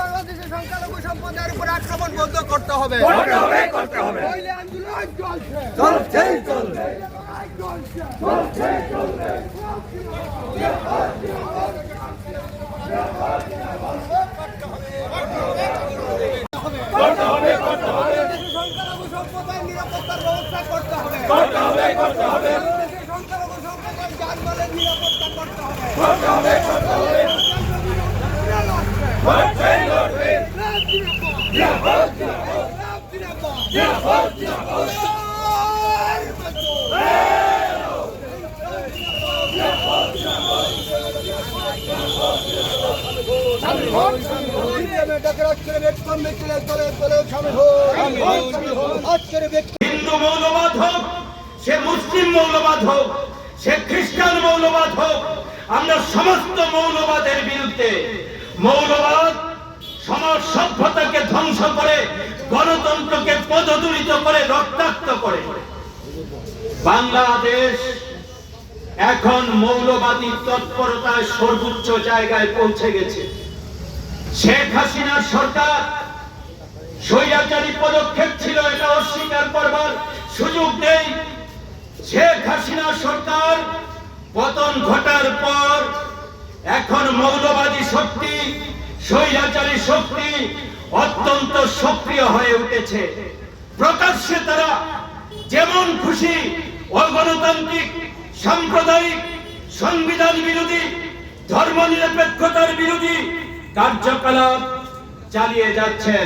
বাংলাদেশের সংখ্যালঘু সম্প্রদায়ের উপর আক্রমণ বন্ধ করতে হবে। সংখ্যালঘু সম্প্রদায়ের নিরাপত্তার ব্যবস্থা করতে হবে। সংখ্যালঘু সম্প্রদায়ের যানবাহনের নিরাপত্তা করতে হবে। হিন্দু মৌলবাদ হোক, সে মুসলিম মৌলবাদ হোক, সে খ্রিস্টান মৌলবাদ হোক, আমরা সমস্ত মৌলবাদের বিরুদ্ধে। মৌলবাদ সমাজ সভ্যতাকে ধ্বংস করে, গণতন্ত্রকে পদদলিত করে, রক্তাক্ত করে। বাংলাদেশ এখন মৌলবাদী তৎপরতায় সর্বোচ্চ জায়গায় পৌঁছে গেছে। শেখ হাসিনার সরকার স্বৈরাচারী পদক্ষেপ ছিল, এটা অস্বীকার করবার সুযোগ নেই। শেখ হাসিনা সরকার পতন ঘটার পর এখন মৌলবাদী শক্তি, স্বৈরাচারী শক্তি অত্যন্ত সক্রিয় হয়ে উঠেছে। প্রকাশ্যে তারা যেমন খুশি অগণতান্ত্রিক, সাম্প্রদায়িক, সংবিধান বিরোধী, ধর্মনিরপেক্ষতার বিরোধী কার্যকলাপ চালিয়ে যাচ্ছেন।